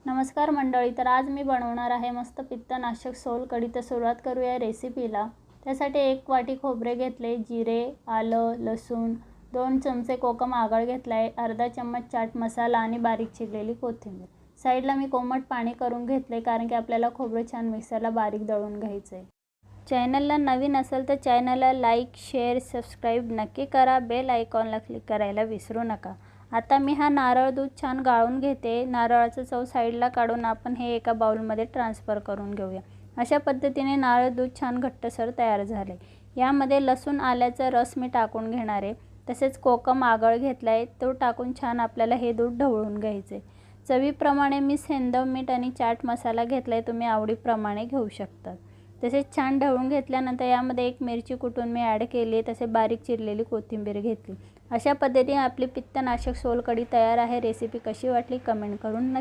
नमस्कार मंडळी. तर आज मी बनवणार आहे मस्त पित्तनाशक सोलकढी. तर सुरुवात करूया रेसिपीला. त्यासाठी 1 वाटी खोबरे घेतले, जिरे, आलं, लसूण, 2 चमचे कोकम आगळ घेतला आहे, अर्धा चम्मच चाट मसाला आणि बारीक चिरलेली कोथिंबीर. साईडला मी कोमट पाणी करून घेतले कारण की आपल्याला खोबरं छान मिक्सरला बारीक दळून घ्यायचं आहे. चॅनलला नवीन असेल तर चॅनलला लाईक, शेअर, सबस्क्राईब नक्की करा. बेल आयकॉनला क्लिक करायला विसरू नका. आता मी हा नारळ दूध छान गाळून घेते. नारळाचं चव साईडला काढून आपण हे एका बाउलमध्ये ट्रान्सफर करून घेऊया. अशा पद्धतीने नारळ दूध छान घट्टसर तयार झाले. यामध्ये लसूण आल्याचा रस मी टाकून घेणार आहे. तसेच कोकम आगळ घेतला आहे, तो टाकून छान आपल्याला हे दूध ढवळून घ्यायचे. चवीप्रमाणे मी सेंधव मीठ आणि चाट मसाला घेतला आहे, तुम्ही आवडीप्रमाणे घेऊ शकता. तसेच छान ढवळून घेतल्यानंतर यामध्ये 1 मिरची कुटून मी ॲड केली. तसे बारीक चिरलेली कोथिंबीर घेतली. अशा पद्धतीने आपली पित्तनाशक सोलकढी तयार आहे. रेसिपी कशी वाटली कमेंट करून